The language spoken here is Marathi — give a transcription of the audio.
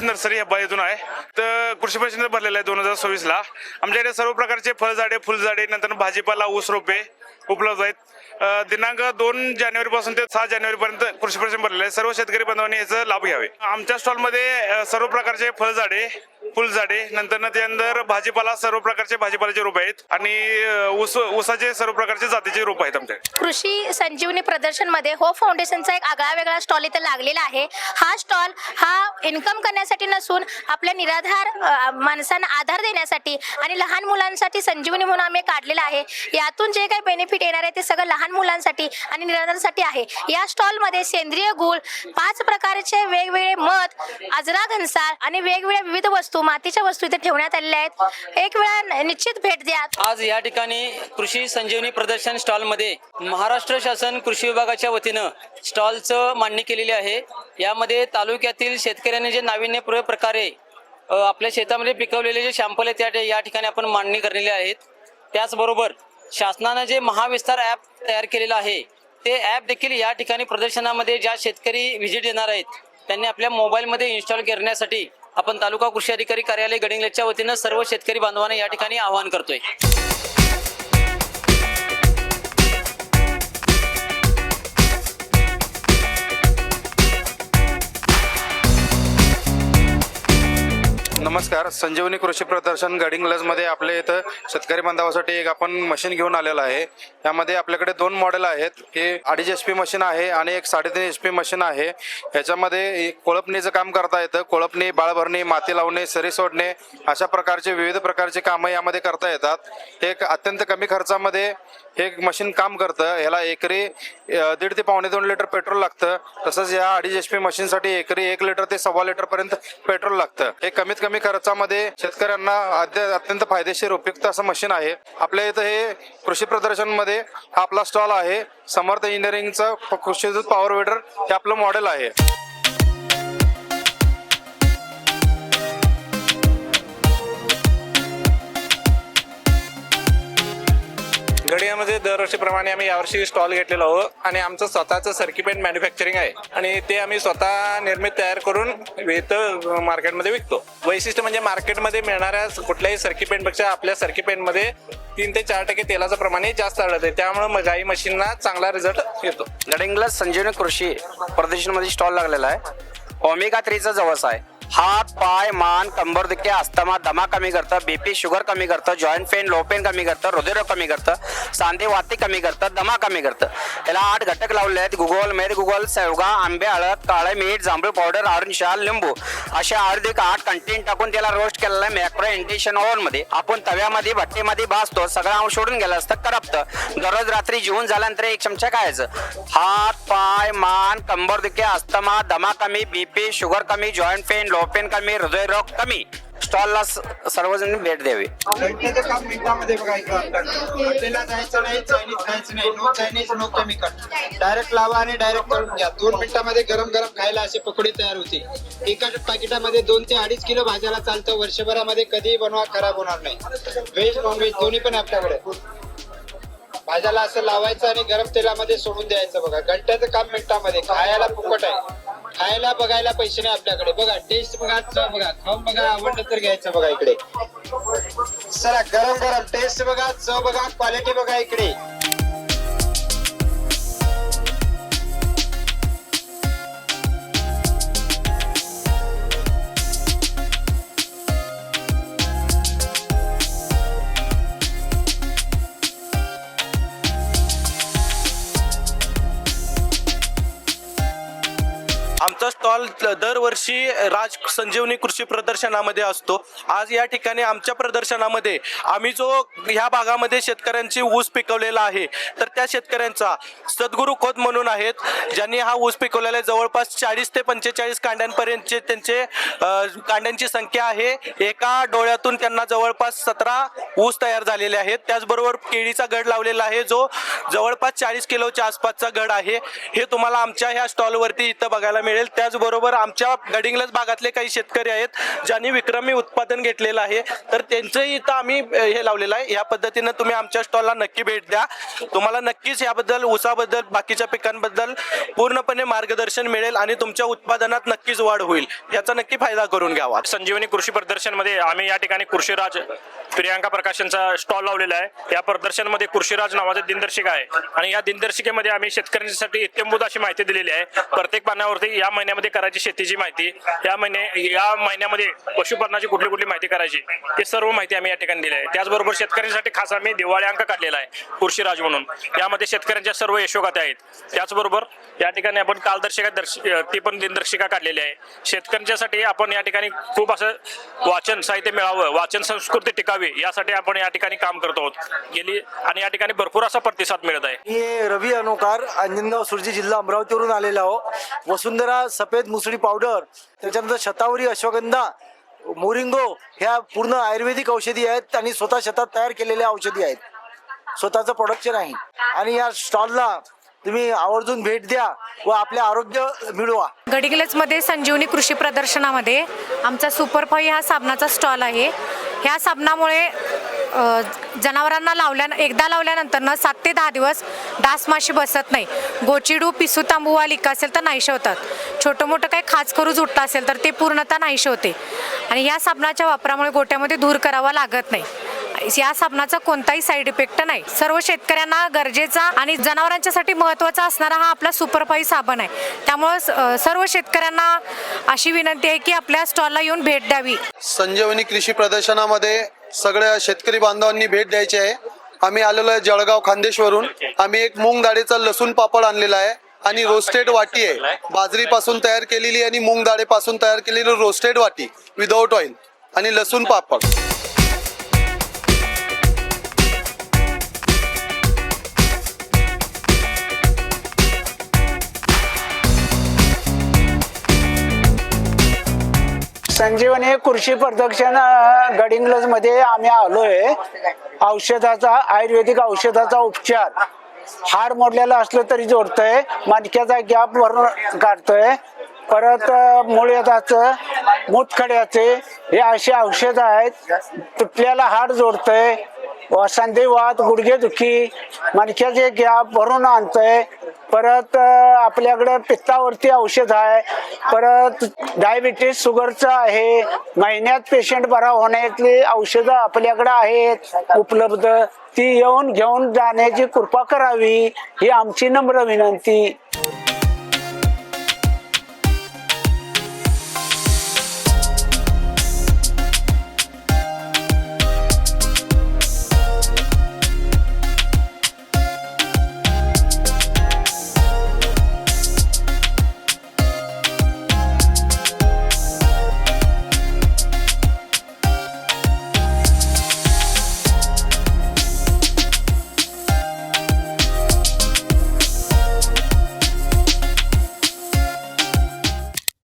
नर्सरी हब्बा इथून आहे. तर कृषी परिषदेने भरलेला आहे 2026 ला. आमच्याकडे सर्व प्रकारचे फळझाडे, फुलझाडे, नंतर भाजीपाला, ऊस रोपे उपलब्ध आहेत. दिनांक 2 जानेवारीपासून ते 6 जानेवारीपर्यंत कृषी परिषद भरलेले आहे. सर्व शेतकरी बांधवांनी याचा लाभ घ्यावे. आमच्या स्टॉलमध्ये सर्व प्रकारचे फळझाडे, फुलझाडे, नंतर त्यानंतर भाजीपाला, सर्व प्रकारचे भाजीपाल्याचे रोप आहेत आणि ऊसाचे सर्व प्रकारचे जातीचे रोप आहेत आमच्याकडे. कृषी संजीवनी प्रदर्शन मध्ये होप फाउंडेशनचा एक आगळा वेगळा स्टॉल इथे लागलेला आहे. हा स्टॉल हा इन्कम करण्यासाठी नसून आपल्या निराधार माणसांना आधार देण्यासाठी आणि लहान मुलांसाठी संजीवनी म्हणून आम्ही काढलेला आहे. यातून जे काही बेनिफिट येणार आहे ते सगळं लहान मुलांसाठी आणि निराधारांसाठी आहे. या स्टॉल मध्ये सेंद्रिय गूळ, 5 प्रकारचे वेगवेगळे मध, आजरा घनसाळ आणि वेगवेगळ्या विविध वस्तू, मातीच्या वस्तू इथे ठेवण्यात आलेल्या आहेत. एक वेळा निश्चित भेट द्या. आज या ठिकाणी कृषी संजीवनी प्रदर्शन स्टॉल मध्ये महाराष्ट्र शासन कृषी विभागाच्या वतीनं स्टॉलचं मांडणी केलेली आहे. यामध्ये तालुक्यातील शेतकऱ्यांनी जे नाविन्यपूर्ण प्रकारे आपल्या शेतामध्ये पिकवलेले जे शॅम्पल आहेत या ठिकाणी आपण मांडणी करलेली आहेत. त्याचबरोबर शासनानं जे महाविस्तार ॲप तयार केलेलं आहे ते ॲप देखील या ठिकाणी प्रदर्शनामध्ये ज्या शेतकरी व्हिजिट देणार आहेत त्यांनी आपल्या मोबाईलमध्ये इन्स्टॉल करण्यासाठी आपण तालुका कृषी अधिकारी कार्यालय गडिंग्लजच्या वतीनं सर्व शेतकरी बांधवांना या ठिकाणी आवाहन करतोय. नमस्कार. संजीवनी कृषी प्रदर्शन गडिंग्लजमध्ये आपल्या इथं शेतकरी बांधवासाठी एक आपण मशीन घेऊन आलेलं आहे. यामध्ये आपल्याकडे 2 मॉडेल आहेत. हे 2.5 HP मशीन आहे आणि एक 3.5 HP मशीन आहे. याच्यामध्ये कोळपणीचं काम करता येतं. कोळपणी, बाळ भरणी, माती लावणे, सरी सोडणे अशा प्रकारचे विविध प्रकारचे कामं यामध्ये करता येतात. हे एक अत्यंत कमी खर्चामध्ये हे मशीन काम करतं. ह्याला एकरी 1.5 ते 1.25 लिटर पेट्रोल लागतं. तसंच या 2.5 HP मशीनसाठी एकरी 1 लिटर ते 1.25 लिटर पर्यंत पेट्रोल लागतं. हे कमीत कमी खर्चामध्ये शेतकऱ्यांना अत्यंत फायदेशीर उपयुक्त असं मशीन आहे. आपल्या इथं हे कृषी प्रदर्शन मध्ये हा आपला स्टॉल आहे. समर्थ इंजिनिअरिंगचं कृषीदूत पॉवर विडर हे आपलं मॉडेल आहे. गडियामध्ये दरवर्षीप्रमाणे आम्ही यावर्षी स्टॉल घेतलेलो आहोत आणि आमचं स्वतःचं सर्किपेंट मॅन्युफॅक्चरिंग आहे आणि ते आम्ही स्वतः निर्मित तयार करून इथं मार्केटमध्ये विकतो. वैशिष्ट्य म्हणजे मार्केटमध्ये मिळणाऱ्या कुठल्याही सर्किपेंटपेक्षा आपल्या सर्किपेंटमध्ये 3 ते 4% तेलाचं प्रमाण जास्त आढळते. त्यामुळे गाई मशीनला चांगला रिझल्ट येतो. गडिंग्लज संजीवनी कृषी प्रदर्शनमध्ये स्टॉल लागलेला आहे. ओमेगा 3चा जवस आहे. हात, पाय, मान, कंबर दुखी, अस्थमा, दमा कमी करतं, BP शुगर कमी करतं, जॉईंट पेन, लो पेन कमी करतं, हृदयरोग कमी करतं, सांधेवाती कमी करतं, दमा कमी करतं. याला 8 घटक लावले आहेत. गुगल, मेद गुगल, शेवगा, आंबे, हळद, काळे मीठ, जांभूळ पावडर, ऑरेंज शाल, लिंबू असे आयुर्वेदिक 8 कंटेंट टाकून त्याला रोस्ट केलेलं आहे. मॅक्रो इंडिशन ओव्हनमध्ये आपण तव्यामध्ये भट्टीमध्ये भाजतो. सगळं अंश सोडून गेलं असतं, करपतं. दररोज रात्री जेवून झाल्यानंतर 1 चमचा खायचं. हात, पाय, मान, कंबर दुखी, अस्थमा, दमा कमी, BP शुगर कमी, जॉईंट पेन, लो पेन कमी, हृदयरोग कमी. स्टॉलला सर्वजण भेट द्यावी. घंट्याचं काम मिनिटामध्ये बघा. हॉटेलला जायचं नाही, चायनीज खायचं नाही. No Chinese, no chemical. Direct लावा आणि डायरेक्ट करून घ्या. 2 मिनिटामध्ये गरम गरम खायला असे पकोडे तयार होते. एका पाकिटामध्ये 2 ते 2.5 किलो भाज्याला चालतं. वर्षभरामध्ये कधीही बनवा, खराब होणार नाही. व्हेज नॉनव्हेज दोन्ही पण आपल्याकडे. भाज्याला असं लावायचं आणि गरम तेलामध्ये सोडून द्यायचं बघा. घंट्याचं काम मिनिटामध्ये. खायला फुकट आहे. खायला बघायला पैसे नाही आपल्याकडे. बघा टेस्ट बघा, चव बघा, खाऊन बघा, आवडलं तर घ्यायचं बघा इकडे. चला गरम गरम टेस्ट बघा, चव बघा, क्वालिटी बघा इकडे. आमचा स्टॉल दरवर्षी राज संजीवनी कृषी प्रदर्शनामध्ये असतो. आज या ठिकाणी आमच्या प्रदर्शनामध्ये आम्ही जो ह्या भागामध्ये शेतकऱ्यांची ऊस पिकवलेला आहे तर त्या शेतकऱ्यांचा सद्गुरू खोत म्हणून आहेत ज्यांनी हा ऊस पिकवलेला आहे. जवळपास 40 ते 45 कांड्यांपर्यंतचे त्यांचे कांड्यांची संख्या आहे. एका डोळ्यातून त्यांना जवळपास 17 ऊस तयार झालेले आहेत. त्याचबरोबर केळीचा गड लावलेला आहे जो जवळपास 40 किलोच्या आसपासचा गड आहे. हे तुम्हाला आमच्या ह्या स्टॉलवरती इथं बघायला मिळेल. त्याचबरोबर आमच्या गडिंग्लज भागातले काही शेतकरी आहेत ज्यांनी विक्रमी उत्पादन घेतलेलं आहे, तर त्यांचंही इथं आम्ही हे लावलेलं आहे. या पद्धतीनं तुम्ही आमच्या स्टॉलला नक्की भेट द्या. तुम्हाला नक्कीच याबद्दल, ऊसाबद्दल, बाकीच्या पिकांबद्दल पूर्णपणे मार्गदर्शन मिळेल आणि तुमच्या उत्पादनात नक्कीच वाढ होईल. याचा नक्की फायदा करून घ्यावा. संजीवनी कृषी प्रदर्शन मध्ये आम्ही या ठिकाणी कृषीराज प्रियांका प्रकाशनचा स्टॉल लावलेला आहे. या प्रदर्शनमध्ये कृषीराज नावाचं दिनदर्शिका आहे आणि या दिनदर्शिकेमध्ये आम्ही शेतकऱ्यांसाठी इत्यंभूत अशी माहिती दिलेली आहे. प्रत्येक पानावरती या महिन्यामध्ये करायची शेतीची माहिती, या महिन्यामध्ये पशुपालनाची कुठली कुठली माहिती करायची, ते सर्व माहिती आम्ही या ठिकाणी दिली आहे. त्याचबरोबर शेतकऱ्यांसाठी खास आम्ही दिवाळी अंक काढलेला आहे कृषीराज म्हणून. यामध्ये शेतकऱ्यांच्या सर्व यशोगाथ्या आहेत. त्याचबरोबर या ठिकाणी आपण कालदर्शिका ती पण दिनदर्शिका काढलेली आहे. शेतकऱ्यांच्यासाठी आपण या ठिकाणी खूप असं वाचन साहित्य मिळावं, वाचन संस्कृती टिकावी यासाठी आपण या ठिकाणी काम करतो आहोत आणि या ठिकाणी भरपूर असा प्रतिसाद मिळत आहे. मी रवी अनुकार, अंजनगाव सुरजी, जिल्हा अमरावतीवरून आलेलो आहो. वसुंधरा सफेद मुसळी पावडर, त्याच्यानंतर शतावरी, अश्वगंधा, मोरिंगो ह्या पूर्ण आयुर्वेदिक औषधी आहेत आणि स्वतः शेतात तयार केलेल्या औषधी आहेत. स्वतःचं प्रोडक्शन आहे आणि या स्टॉलला तुम्ही आवर्जून भेट द्या व आपले आरोग्य मिळवा. गडिंग्लजमध्ये संजीवनी कृषी प्रदर्शनामध्ये आमचा सुपरफाई हा साबणाचा स्टॉल आहे. ह्या साबणामुळे जनावरांना एकदा लावल्यानंतर 7 ते 10 दिवस डास माशी बसत नाही. गोचिडू, पिसू, तांबुवा, लिका असेल तर नाहीसे होतात. छोटं मोठं काही खाजखरू जुटतं असेल तर ते पूर्णतः नाहीसे होते आणि या साबणाच्या वापरामुळे गोट्यामध्ये धूर करावा लागत नाही. या साबणाचा कोणताही साईड इफेक्ट नाही. सर्व शेतकऱ्यांना गरजेचा आणि जनावरांच्यासाठी महत्त्वाचा असणारा हा आपला सुपरफाई साबण आहे. त्यामुळे सर्व शेतकऱ्यांना अशी विनंती आहे की आपल्या स्टॉलला येऊन भेट द्यावी. संजीवनी कृषी प्रदर्शनामध्ये सगळ्या शेतकरी बांधवांनी भेट द्यायची आहे. आम्ही आलेलो आहे जळगाव खानदेशवरून. आम्ही एक मूग डाळीचा लसूण पापड आणलेला आहे आणि रोस्टेड वाटी आहे. बाजरीपासून तयार केलेली आणि मूग डाळीपासून तयार केलेली रोस्टेड वाटी विदाऊट ऑइल आणि लसूण पापड. संजीवनी कृषी प्रदर्शन गडिंग्लज मध्ये आम्ही आलोय. औषधाचा, आयुर्वेदिक औषधाचा उपचार, हाड मोडलेला असलं तरी जोडतोय, मणक्याचा गॅप भरून काढतोय, परत मुळव्याधाचं, मूतखड्याचे हे अशी औषधं आहेत. तुटलेला हाड जोडतोय, संधिवात, गुडघेदुखी, मणक्याचे गॅप भरून आणतोय. परत आपल्याकडे पित्तावरती औषध आहे. परत डायबिटीस, शुगरचं आहे. महिन्यात पेशंट बरा होण्यातली औषधं आपल्याकडे आहेत उपलब्ध. ती येऊन घेऊन जाण्याची कृपा करावी ही आमची नम्र विनंती.